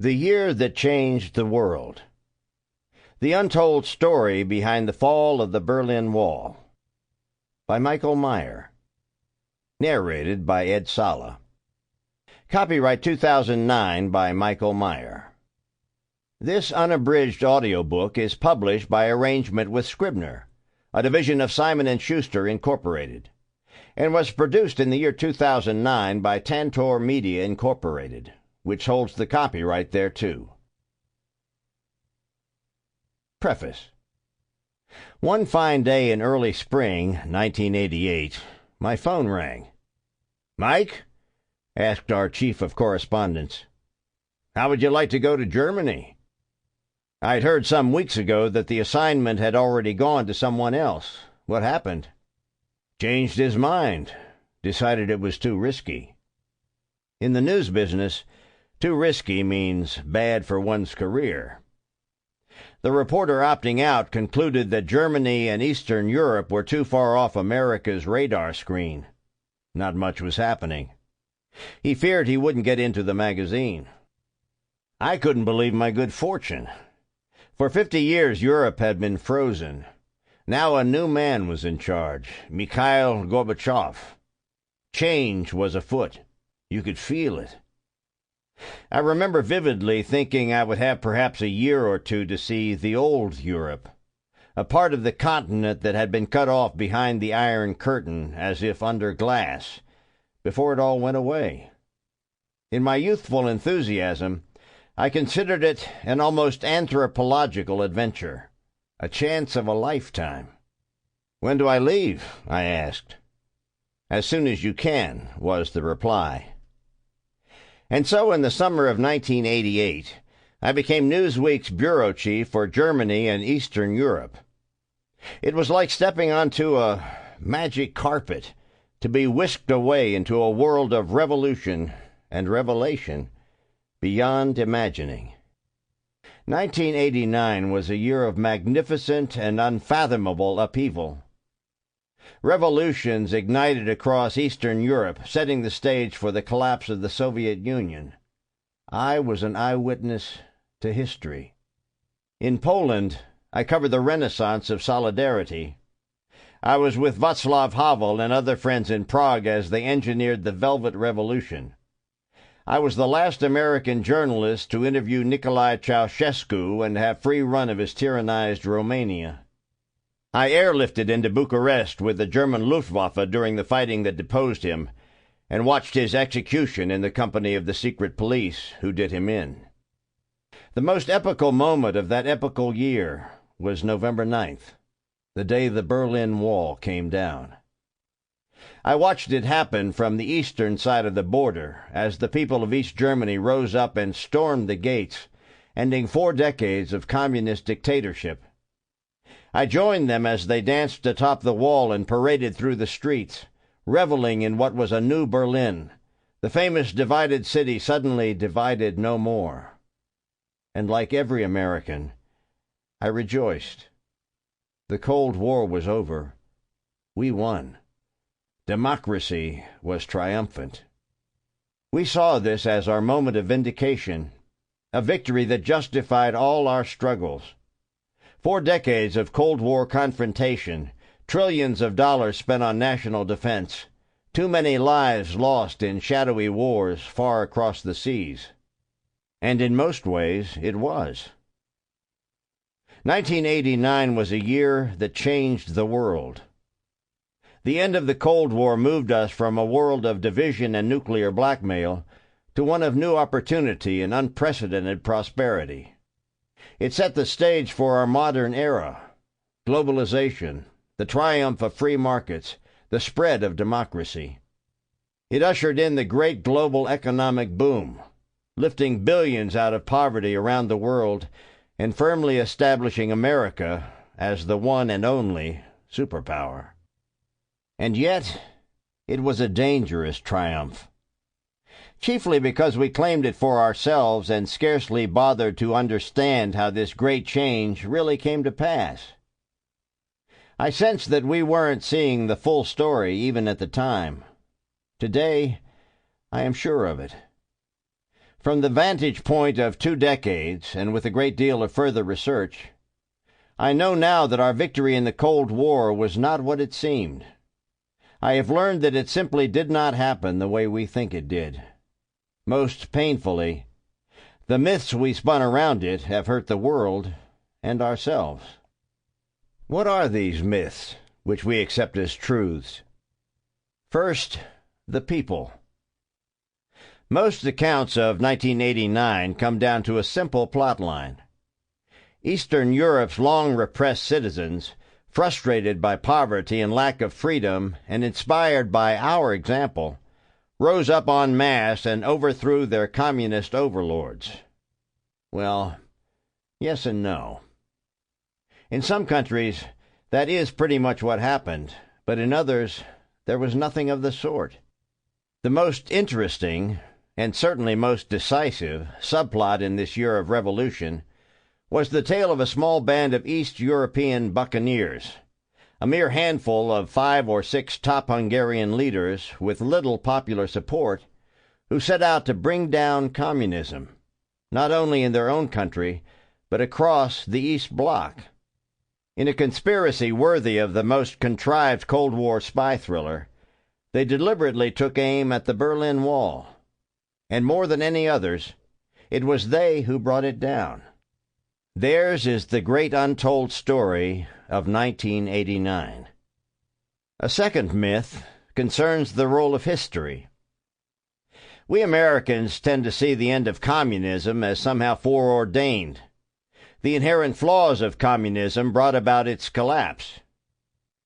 The Year That Changed the World. The Untold Story Behind the Fall of the Berlin Wall. By Michael Meyer. Narrated by Ed Sala. Copyright 2009 by Michael Meyer. This unabridged audiobook is published by arrangement with Scribner, a division of Simon & Schuster, Incorporated, and was produced in the year 2009 by Tantor Media, Incorporated, which holds the copyright thereto. Preface. One fine day in early spring, 1988, my phone rang. "Mike?" asked our chief of correspondence. "How would you like to go to Germany?" I'd heard some weeks ago that the assignment had already gone to someone else. What happened? Changed his mind. Decided it was too risky. In the news business, too risky means bad for one's career. The reporter opting out concluded that Germany and Eastern Europe were too far off America's radar screen. Not much was happening. He feared he wouldn't get into the magazine. I couldn't believe my good fortune. For 50 years Europe had been frozen. Now a new man was in charge, Mikhail Gorbachev. Change was afoot. You could feel it. I remember vividly thinking I would have perhaps a year or two to see the old Europe, a part of the continent that had been cut off behind the Iron Curtain as if under glass, before it all went away. In my youthful enthusiasm, I considered it an almost anthropological adventure, a chance of a lifetime. "When do I leave?" I asked. "As soon as you can," was the reply. And so in the summer of 1988, I became Newsweek's bureau chief for Germany and Eastern Europe. It was like stepping onto a magic carpet to be whisked away into a world of revolution and revelation beyond imagining. 1989 was a year of magnificent and unfathomable upheaval. Revolutions ignited across Eastern Europe, setting the stage for the collapse of the Soviet Union. I was an eyewitness to history. In Poland, I covered the renaissance of solidarity. I was with Vaclav Havel and other friends in Prague as they engineered the Velvet Revolution. I was the last American journalist to interview Nicolae Ceausescu and have free run of his tyrannized Romania. I airlifted into Bucharest with the German Luftwaffe during the fighting that deposed him, and watched his execution in the company of the secret police who did him in. The most epical moment of that epical year was November 9th, the day the Berlin Wall came down. I watched it happen from the eastern side of the border as the people of East Germany rose up and stormed the gates, ending 4 decades of communist dictatorship. I joined them as they danced atop the wall and paraded through the streets, reveling in what was a new Berlin, the famous divided city suddenly divided no more. And like every American, I rejoiced. The Cold War was over. We won. Democracy was triumphant. We saw this as our moment of vindication, a victory that justified all our struggles. 4 decades of Cold War confrontation, trillions of dollars spent on national defense, too many lives lost in shadowy wars far across the seas. And in most ways, it was. 1989 was a year that changed the world. The end of the Cold War moved us from a world of division and nuclear blackmail to one of new opportunity and unprecedented prosperity. It set the stage for our modern era, globalization, the triumph of free markets, the spread of democracy. It ushered in the great global economic boom, lifting billions out of poverty around the world and firmly establishing America as the one and only superpower. And yet, it was a dangerous triumph. Chiefly because we claimed it for ourselves and scarcely bothered to understand how this great change really came to pass. I sensed that we weren't seeing the full story even at the time. Today, I am sure of it. From the vantage point of 2 decades, and with a great deal of further research, I know now that our victory in the Cold War was not what it seemed. I have learned that it simply did not happen the way we think it did. Most painfully, the myths we spun around it have hurt the world and ourselves. What are these myths which we accept as truths? First, the people. Most accounts of 1989 come down to a simple plotline. Eastern Europe's long-repressed citizens, frustrated by poverty and lack of freedom and inspired by our example, rose up en masse and overthrew their communist overlords. Well, yes and no. In some countries, that is pretty much what happened, but in others, there was nothing of the sort. The most interesting, and certainly most decisive, subplot in this year of revolution was the tale of a small band of East European buccaneers, a mere handful of 5 or 6 top Hungarian leaders with little popular support, who set out to bring down communism, not only in their own country, but across the East Bloc. In a conspiracy worthy of the most contrived Cold War spy thriller, they deliberately took aim at the Berlin Wall. And more than any others, it was they who brought it down. Theirs is the great untold story of 1989. A second myth concerns the role of history. We Americans tend to see the end of communism as somehow foreordained. The inherent flaws of communism brought about its collapse.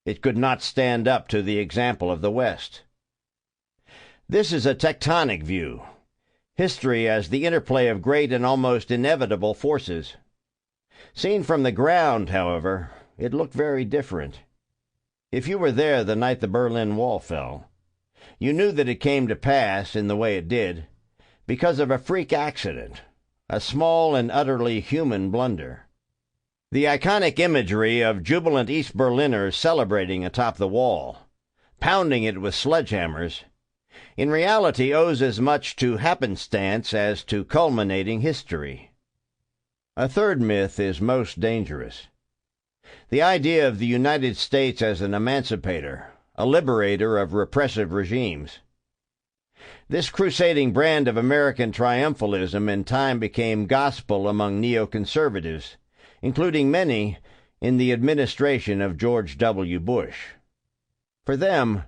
It could not stand up to the example of the West. This is a tectonic view. History as the interplay of great and almost inevitable forces. Seen from the ground, however, it looked very different. If you were there the night the Berlin Wall fell, you knew that it came to pass in the way it did because of a freak accident, a small and utterly human blunder. The iconic imagery of jubilant East Berliners celebrating atop the wall, pounding it with sledgehammers, in reality owes as much to happenstance as to culminating history. A third myth is most dangerous. The idea of the United States as an emancipator, a liberator of repressive regimes. This crusading brand of American triumphalism in time became gospel among neoconservatives, including many in the administration of George W. Bush. For them,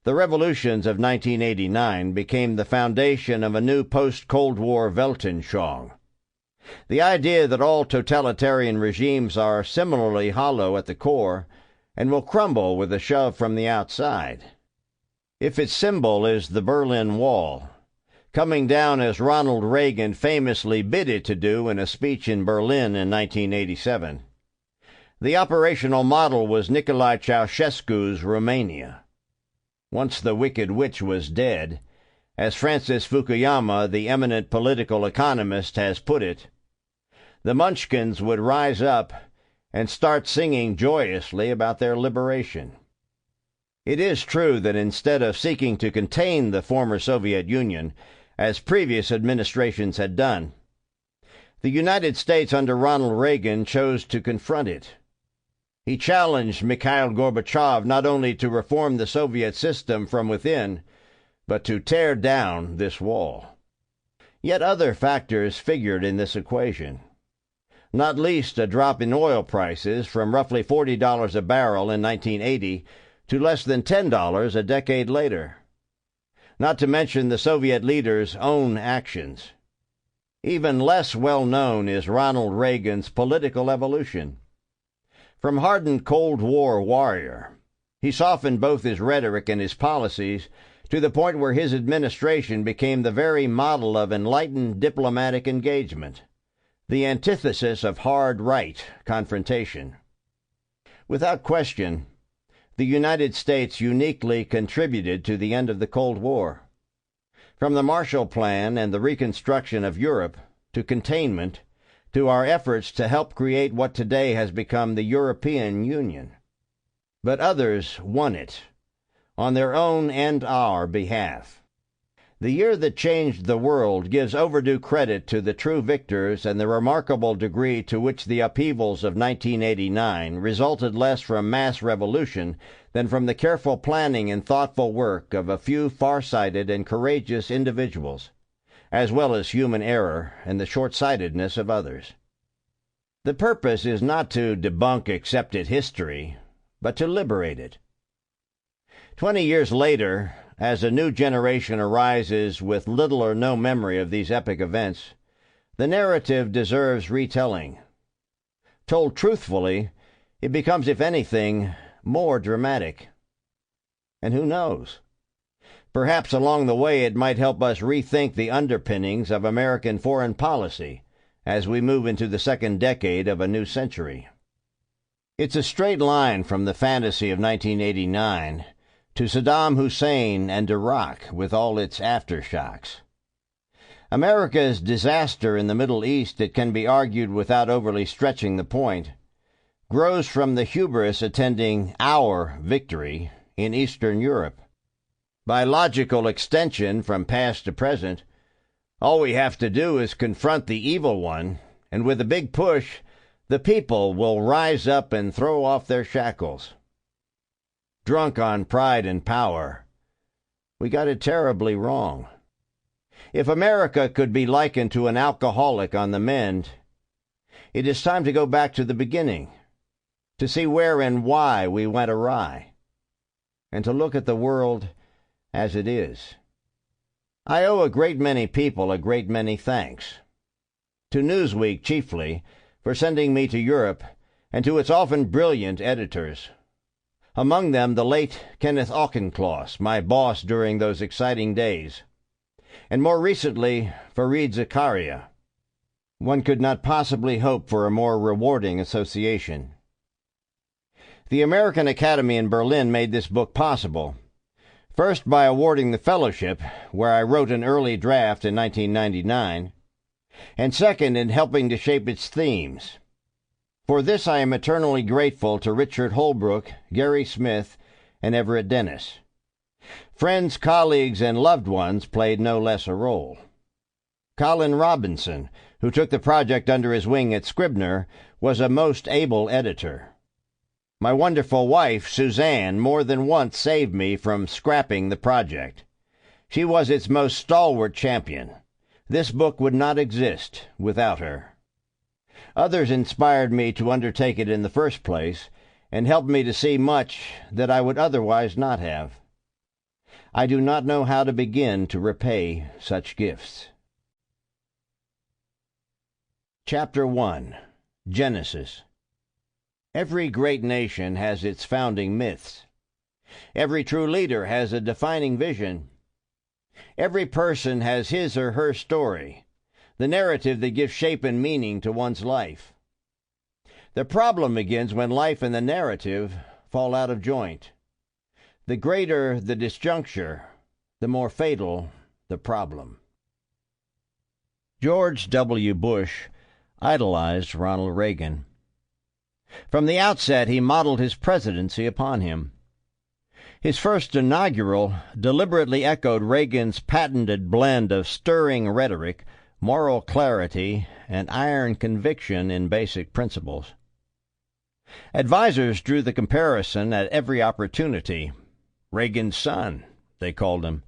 the revolutions of 1989 became the foundation of a new post-Cold War Weltanschauung. The idea that all totalitarian regimes are similarly hollow at the core and will crumble with a shove from the outside. If its symbol is the Berlin Wall, coming down as Ronald Reagan famously bid it to do in a speech in Berlin in 1987, the operational model was Nicolae Ceausescu's Romania. Once the wicked witch was dead, as Francis Fukuyama, the eminent political economist, has put it, the Munchkins would rise up and start singing joyously about their liberation. It is true that instead of seeking to contain the former Soviet Union, as previous administrations had done, the United States under Ronald Reagan chose to confront it. He challenged Mikhail Gorbachev not only to reform the Soviet system from within, but to tear down this wall. Yet other factors figured in this equation, not least a drop in oil prices from roughly $40 a barrel in 1980 to less than $10 a decade later, not to mention the Soviet leaders' own actions. Even less well known is Ronald Reagan's political evolution. From hardened Cold War warrior, he softened both his rhetoric and his policies to the point where his administration became the very model of enlightened diplomatic engagement, the antithesis of hard right confrontation. Without question, the United States uniquely contributed to the end of the Cold War. From the Marshall Plan and the reconstruction of Europe to containment, to our efforts to help create what today has become the European Union. But others won it, on their own and our behalf. The year that changed the world gives overdue credit to the true victors and the remarkable degree to which the upheavals of 1989 resulted less from mass revolution than from the careful planning and thoughtful work of a few far-sighted and courageous individuals, as well as human error and the short-sightedness of others. The purpose is not to debunk accepted history, but to liberate it. 20 years later, as a new generation arises with little or no memory of these epic events, the narrative deserves retelling. Told truthfully, it becomes, if anything, more dramatic. And who knows? Perhaps along the way it might help us rethink the underpinnings of American foreign policy as we move into the second decade of a new century. It's a straight line from the fantasy of 1989 to Saddam Hussein and Iraq with all its aftershocks. America's disaster in the Middle East, it can be argued without overly stretching the point, grows from the hubris attending our victory in Eastern Europe. By logical extension from past to present, all we have to do is confront the evil one, and with a big push, the people will rise up and throw off their shackles. Drunk on pride and power, we got it terribly wrong. If America could be likened to an alcoholic on the mend, it is time to go back to the beginning, to see where and why we went awry, and to look at the world as it is. I owe a great many people a great many thanks. To Newsweek chiefly, for sending me to Europe, and to its often brilliant editors. Among them the late Kenneth Auchincloss, my boss during those exciting days, and more recently Fareed Zakaria. One could not possibly hope for a more rewarding association. The American Academy in Berlin made this book possible, first by awarding the fellowship, where I wrote an early draft in 1999, and second in helping to shape its themes. For this I am eternally grateful to Richard Holbrook, Gary Smith, and Everett Dennis. Friends, colleagues, and loved ones played no less a role. Colin Robinson, who took the project under his wing at Scribner, was a most able editor. My wonderful wife, Suzanne, more than once saved me from scrapping the project. She was its most stalwart champion. This book would not exist without her. Others inspired me to undertake it in the first place, and helped me to see much that I would otherwise not have. I do not know how to begin to repay such gifts. Chapter 1. Genesis. Every great nation has its founding myths. Every true leader has a defining vision. Every person has his or her story, the narrative that gives shape and meaning to one's life. The problem begins when life and the narrative fall out of joint. The greater the disjuncture, the more fatal the problem. George W. Bush idolized Ronald Reagan. From the outset, he modeled his presidency upon him. His first inaugural deliberately echoed Reagan's patented blend of stirring rhetoric, moral clarity, and iron conviction in basic principles. Advisers drew the comparison at every opportunity. Reagan's son, they called him,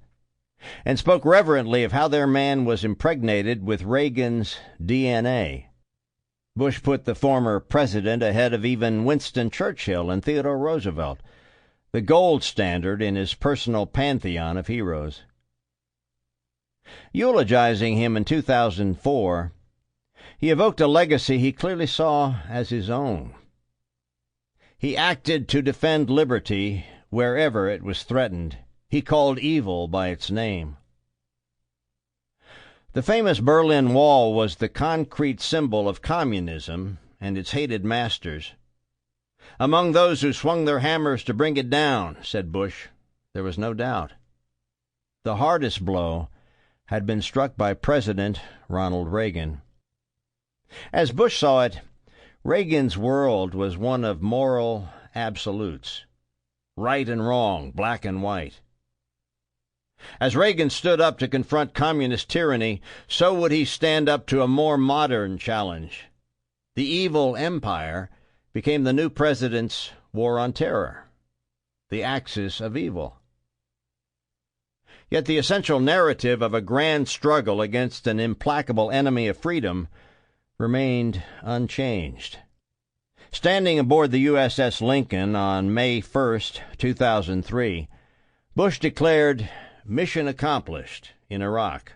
and spoke reverently of how their man was impregnated with Reagan's DNA. Bush put the former president ahead of even Winston Churchill and Theodore Roosevelt, the gold standard in his personal pantheon of heroes. Eulogizing him in 2004, he evoked a legacy he clearly saw as his own. He acted to defend liberty wherever it was threatened. He called evil by its name. The famous Berlin Wall was the concrete symbol of communism and its hated masters. Among those who swung their hammers to bring it down, said Bush, there was no doubt. The hardest blow had been struck by President Ronald Reagan. As Bush saw it, Reagan's world was one of moral absolutes, right and wrong, black and white. As Reagan stood up to confront communist tyranny, so would he stand up to a more modern challenge. The evil empire became the new president's war on terror, the axis of evil. Yet the essential narrative of a grand struggle against an implacable enemy of freedom remained unchanged. Standing aboard the USS Lincoln on May 1st, 2003, Bush declared mission accomplished in Iraq,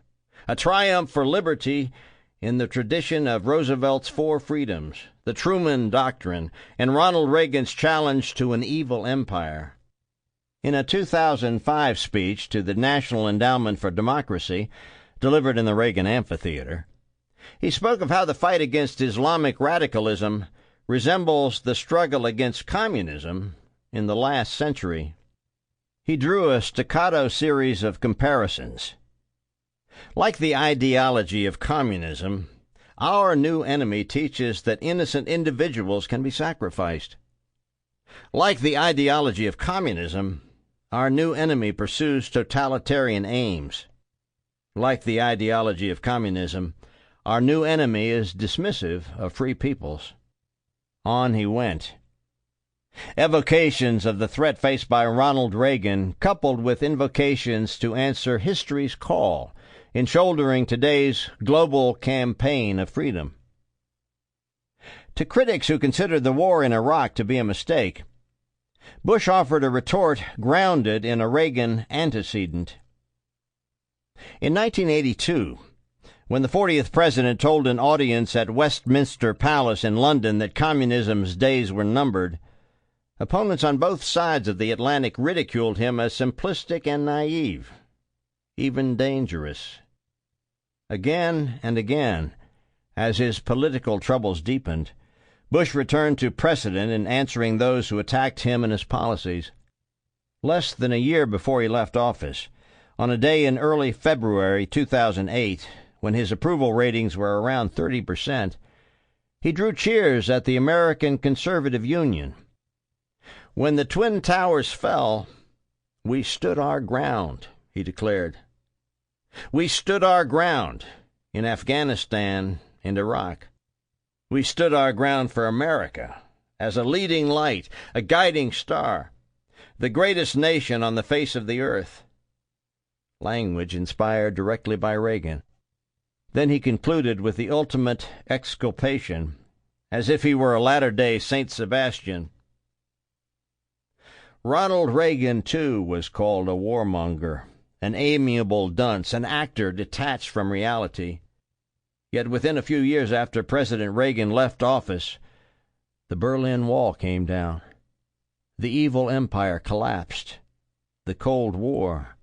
a triumph for liberty in the tradition of Roosevelt's Four Freedoms, the Truman Doctrine, and Ronald Reagan's challenge to an evil empire. In a 2005 speech to the National Endowment for Democracy, delivered in the Reagan Amphitheater, he spoke of how the fight against Islamic radicalism resembles the struggle against communism in the last century. He drew a staccato series of comparisons. Like the ideology of communism, our new enemy teaches that innocent individuals can be sacrificed. Like the ideology of communism, our new enemy pursues totalitarian aims. Like the ideology of communism, our new enemy is dismissive of free peoples. On he went. Evocations of the threat faced by Ronald Reagan, coupled with invocations to answer history's call in shouldering today's global campaign of freedom. To critics who considered the war in Iraq to be a mistake, Bush offered a retort grounded in a Reagan antecedent. In 1982, when the 40th president told an audience at Westminster Palace in London that communism's days were numbered, opponents on both sides of the Atlantic ridiculed him as simplistic and naive, even dangerous. Again and again, as his political troubles deepened, Bush returned to precedent in answering those who attacked him and his policies. Less than a year before he left office, on a day in early February 2008, when his approval ratings were around 30%, he drew cheers at the American Conservative Union. When the Twin Towers fell, we stood our ground, he declared. We stood our ground in Afghanistan and Iraq. We stood our ground for America as a leading light, a guiding star, the greatest nation on the face of the earth. Language inspired directly by Reagan. Then he concluded with the ultimate exculpation, as if he were a latter-day Saint Sebastian. Ronald Reagan, too, was called a warmonger, an amiable dunce, an actor detached from reality. Yet within a few years after President Reagan left office, the Berlin Wall came down. The evil empire collapsed. The Cold War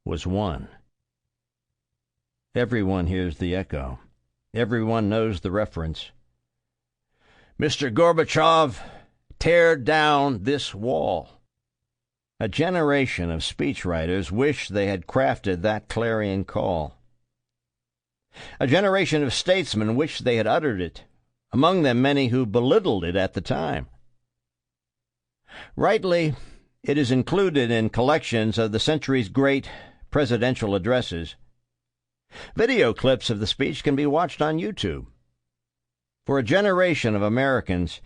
was won. Everyone hears the echo. Everyone knows the reference. Mr. Gorbachev, tear down this wall. A generation of speechwriters wish they had crafted that clarion call. A generation of statesmen wish they had uttered it, among them many who belittled it at the time. Rightly, it is included in collections of the century's great presidential addresses. Video clips of the speech can be watched on YouTube. For a generation of Americans,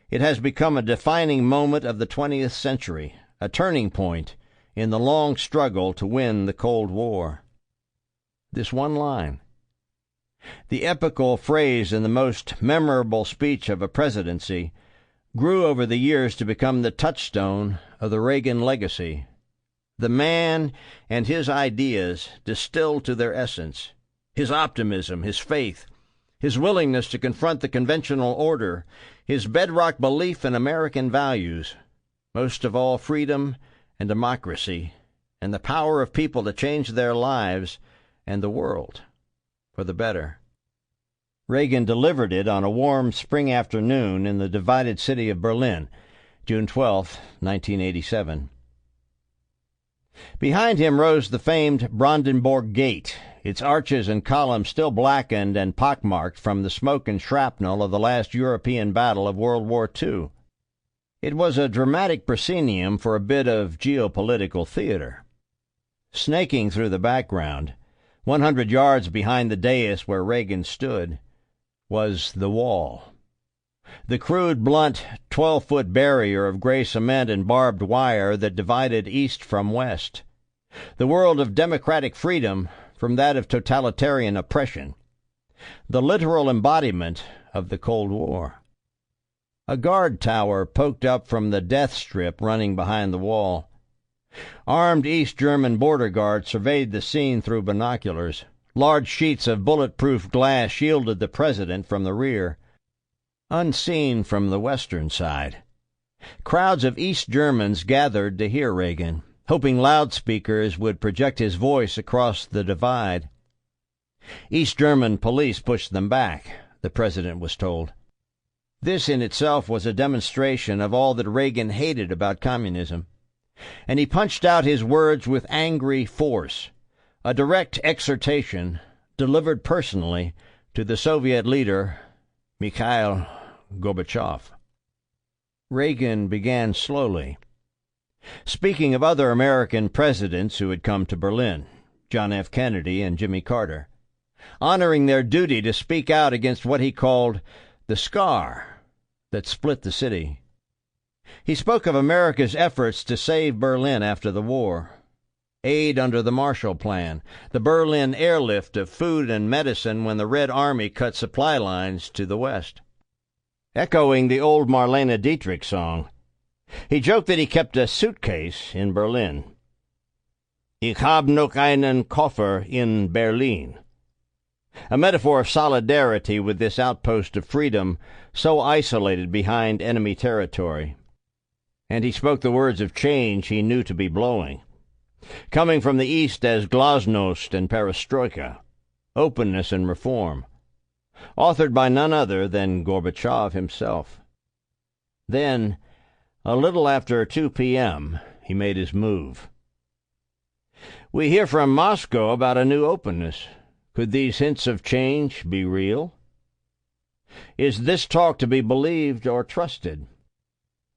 it has become a defining moment of the 20th century, a turning point in the long struggle to win the Cold War. This one line, the epical phrase in the most memorable speech of a presidency, grew over the years to become the touchstone of the Reagan legacy. The man and his ideas distilled to their essence, his optimism, his faith, his willingness to confront the conventional order, his bedrock belief in American values, most of all freedom and democracy, and the power of people to change their lives and the world for the better. Reagan delivered it on a warm spring afternoon in the divided city of Berlin, June 12, 1987. Behind him rose the famed Brandenburg Gate, its arches and columns still blackened and pockmarked from the smoke and shrapnel of the last European battle of World War II. It was a dramatic proscenium for a bit of geopolitical theater. Snaking through the background, 100 yards behind the dais where Reagan stood, was the wall. The crude, blunt, 12-foot barrier of gray cement and barbed wire that divided East from West. The world of democratic freedom from that of totalitarian oppression. The literal embodiment of the Cold War. A guard tower poked up from the death strip running behind the wall. Armed East German border guards surveyed the scene through binoculars. Large sheets of bulletproof glass shielded the president from the rear. Unseen from the western side, crowds of East Germans gathered to hear Reagan, hoping loudspeakers would project his voice across the divide. East German police pushed them back, the president was told. This in itself was a demonstration of all that Reagan hated about communism, and he punched out his words with angry force, a direct exhortation delivered personally to the Soviet leader, Mikhail Gorbachev. Reagan began slowly, speaking of other American presidents who had come to Berlin, John F. Kennedy and Jimmy Carter, honoring their duty to speak out against what he called the scar that split the city. He spoke of America's efforts to save Berlin after the war, aid under the Marshall Plan, the Berlin airlift of food and medicine when the Red Army cut supply lines to the west. Echoing the old Marlene Dietrich song, he joked that he kept a suitcase in Berlin. Ich hab noch einen Koffer in Berlin. A metaphor of solidarity with this outpost of freedom so isolated behind enemy territory. And he spoke the words of change he knew to be blowing, coming from the East as glasnost and perestroika, openness and reform, authored by none other than Gorbachev himself. Then, a little after 2 p.m., he made his move. We hear from Moscow about a new openness. Could these hints of change be real? Is this talk to be believed or trusted?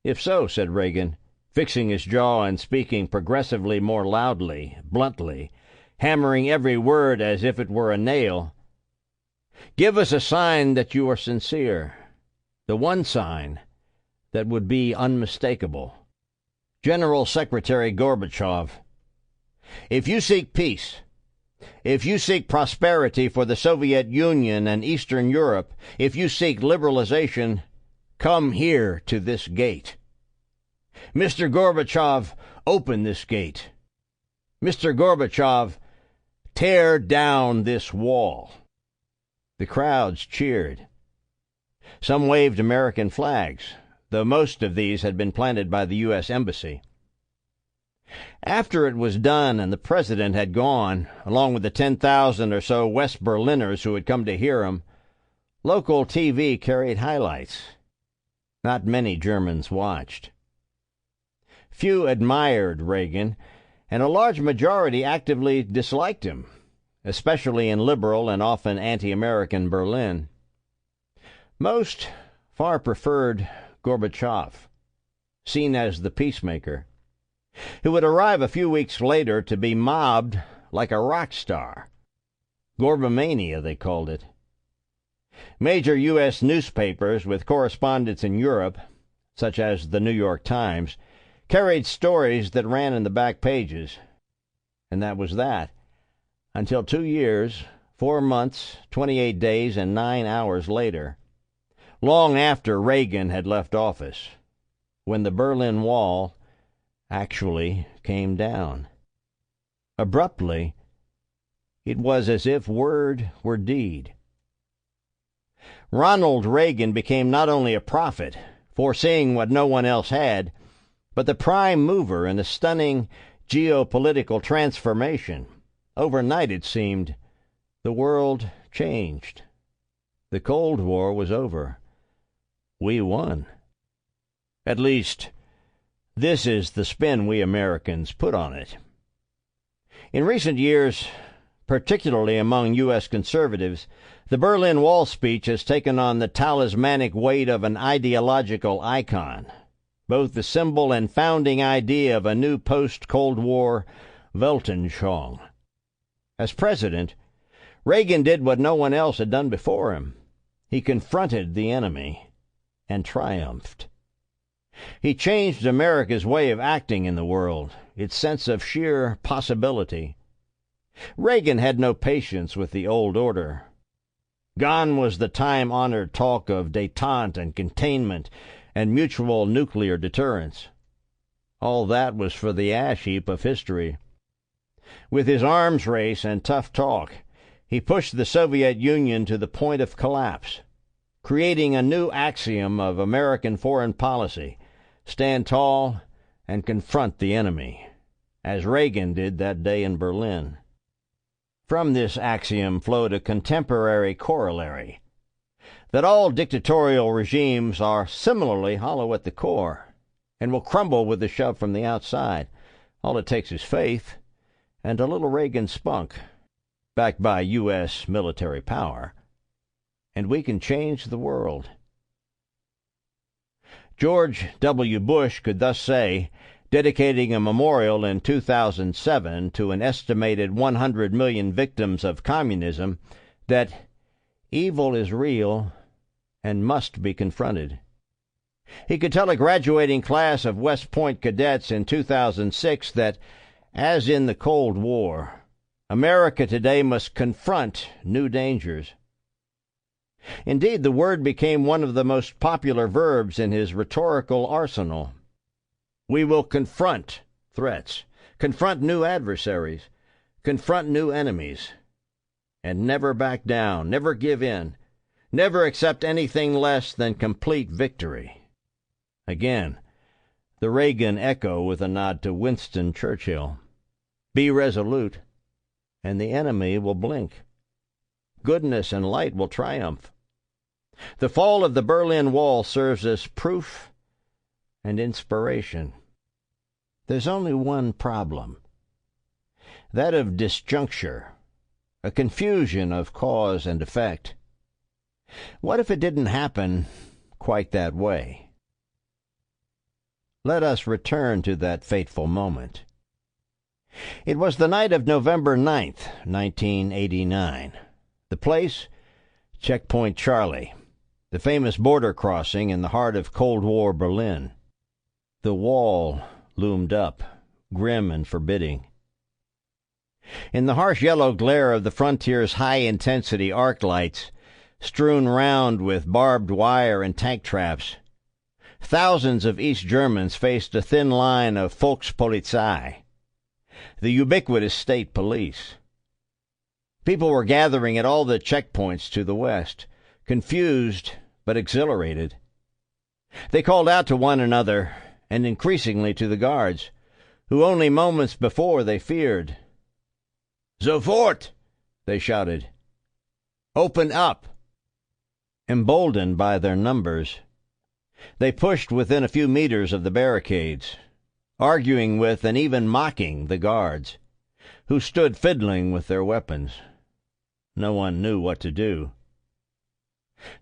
If so, said Reagan, fixing his jaw and speaking progressively more loudly, bluntly, hammering every word as if it were a nail, give us a sign that you are sincere, the one sign that would be unmistakable. General Secretary Gorbachev, if you seek peace, if you seek prosperity for the Soviet Union and Eastern Europe, if you seek liberalization, come here to this gate. Mr. Gorbachev, open this gate. Mr. Gorbachev, tear down this wall. The crowds cheered. Some waved American flags, though most of these had been planted by the U.S. Embassy. After it was done and the president had gone, along with the 10,000 or so West Berliners who had come to hear him, local TV carried highlights. Not many Germans watched. Few admired Reagan, and a large majority actively disliked him, especially in liberal and often anti-American Berlin. Most far preferred Gorbachev, seen as the peacemaker, who would arrive a few weeks later to be mobbed like a rock star. Gorbamania, they called it. Major U.S. newspapers with correspondents in Europe, such as the New York Times, carried stories that ran in the back pages. And that was that, until 2 years, 4 months, 28 days, and 9 hours later, long after Reagan had left office, when the Berlin Wall actually came down. Abruptly, it was as if word were deed. Ronald Reagan became not only a prophet, foreseeing what no one else had, but the prime mover in a stunning geopolitical transformation. Overnight, it seemed, the world changed. The Cold War was over. We won. At least, this is the spin we Americans put on it. In recent years, particularly among U.S. conservatives, the Berlin Wall speech has taken on the talismanic weight of an ideological icon, both the symbol and founding idea of a new post-Cold War Weltanschauung. As president, Reagan did what no one else had done before him. He confronted the enemy and triumphed. He changed America's way of acting in the world, its sense of sheer possibility. Reagan had no patience with the old order. Gone was the time-honored talk of détente and containment and mutual nuclear deterrence. All that was for the ash heap of history. With his arms race and tough talk, he pushed the Soviet Union to the point of collapse, creating a new axiom of American foreign policy: stand tall and confront the enemy, as Reagan did that day in Berlin. From this axiom flowed a contemporary corollary, that all dictatorial regimes are similarly hollow at the core and will crumble with a shove from the outside. All it takes is faith and a little Reagan spunk, backed by U.S. military power, and we can change the world. George W. Bush could thus say, dedicating a memorial in 2007 to an estimated 100 million victims of communism, that evil is real and must be confronted. He could tell a graduating class of West Point cadets in 2006 that, as in the Cold War, America today must confront new dangers. Indeed, the word became one of the most popular verbs in his rhetorical arsenal. We will confront threats, confront new adversaries, confront new enemies, and never back down, never give in, never accept anything less than complete victory. Again, the Reagan echo with a nod to Winston Churchill. Be resolute, and the enemy will blink. Goodness and light will triumph. The fall of the Berlin Wall serves as proof and inspiration. There's only one problem, that of disjuncture, a confusion of cause and effect. What if it didn't happen quite that way? Let us return to that fateful moment. It was the night of November 9th, 1989. The place? Checkpoint Charlie, the famous border crossing in the heart of Cold War Berlin. The wall loomed up, grim and forbidding. In the harsh yellow glare of the frontier's high-intensity arc lights, strewn round with barbed wire and tank traps, thousands of East Germans faced a thin line of Volkspolizei, the ubiquitous state police. People were gathering at all the checkpoints to the west, confused but exhilarated. They called out to one another, and increasingly to the guards, who only moments before they feared. "Sofort!" they shouted. "Open up!" Emboldened by their numbers, they pushed within a few meters of the barricades, arguing with and even mocking the guards, who stood fiddling with their weapons. No one knew what to do.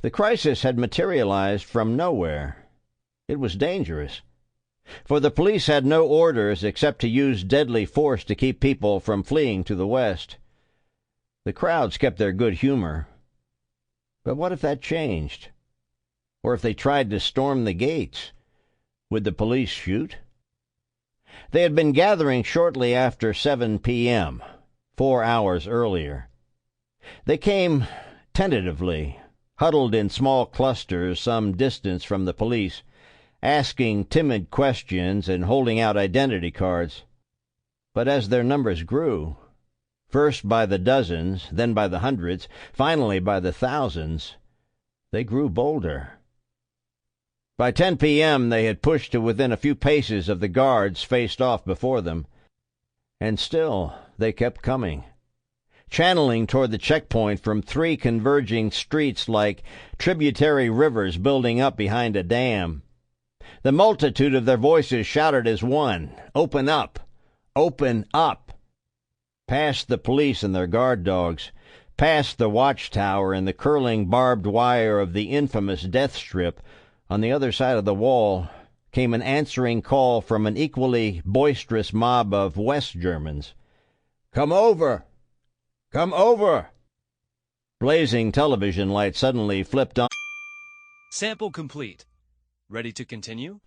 The crisis had materialized from nowhere. It was dangerous, for the police had no orders except to use deadly force to keep people from fleeing to the west. The crowds kept their good humor. But what if that changed? Or if they tried to storm the gates? Would the police shoot? They had been gathering shortly after 7 p.m., 4 hours earlier. They came tentatively, huddled in small clusters some distance from the police, asking timid questions and holding out identity cards. But as their numbers grew, first by the dozens, then by the hundreds, finally by the thousands, they grew bolder. By 10 p.m. they had pushed to within a few paces of the guards faced off before them. And still they kept coming, channeling toward the checkpoint from 3 converging streets like tributary rivers building up behind a dam. The multitude of their voices shouted as one, "Open up! Open up!" Past the police and their guard dogs, past the watchtower and the curling barbed wire of the infamous death strip, on the other side of the wall came an answering call from an equally boisterous mob of West Germans, Come over! Come over! Blazing television lights suddenly flipped on. Sample complete. Ready to continue?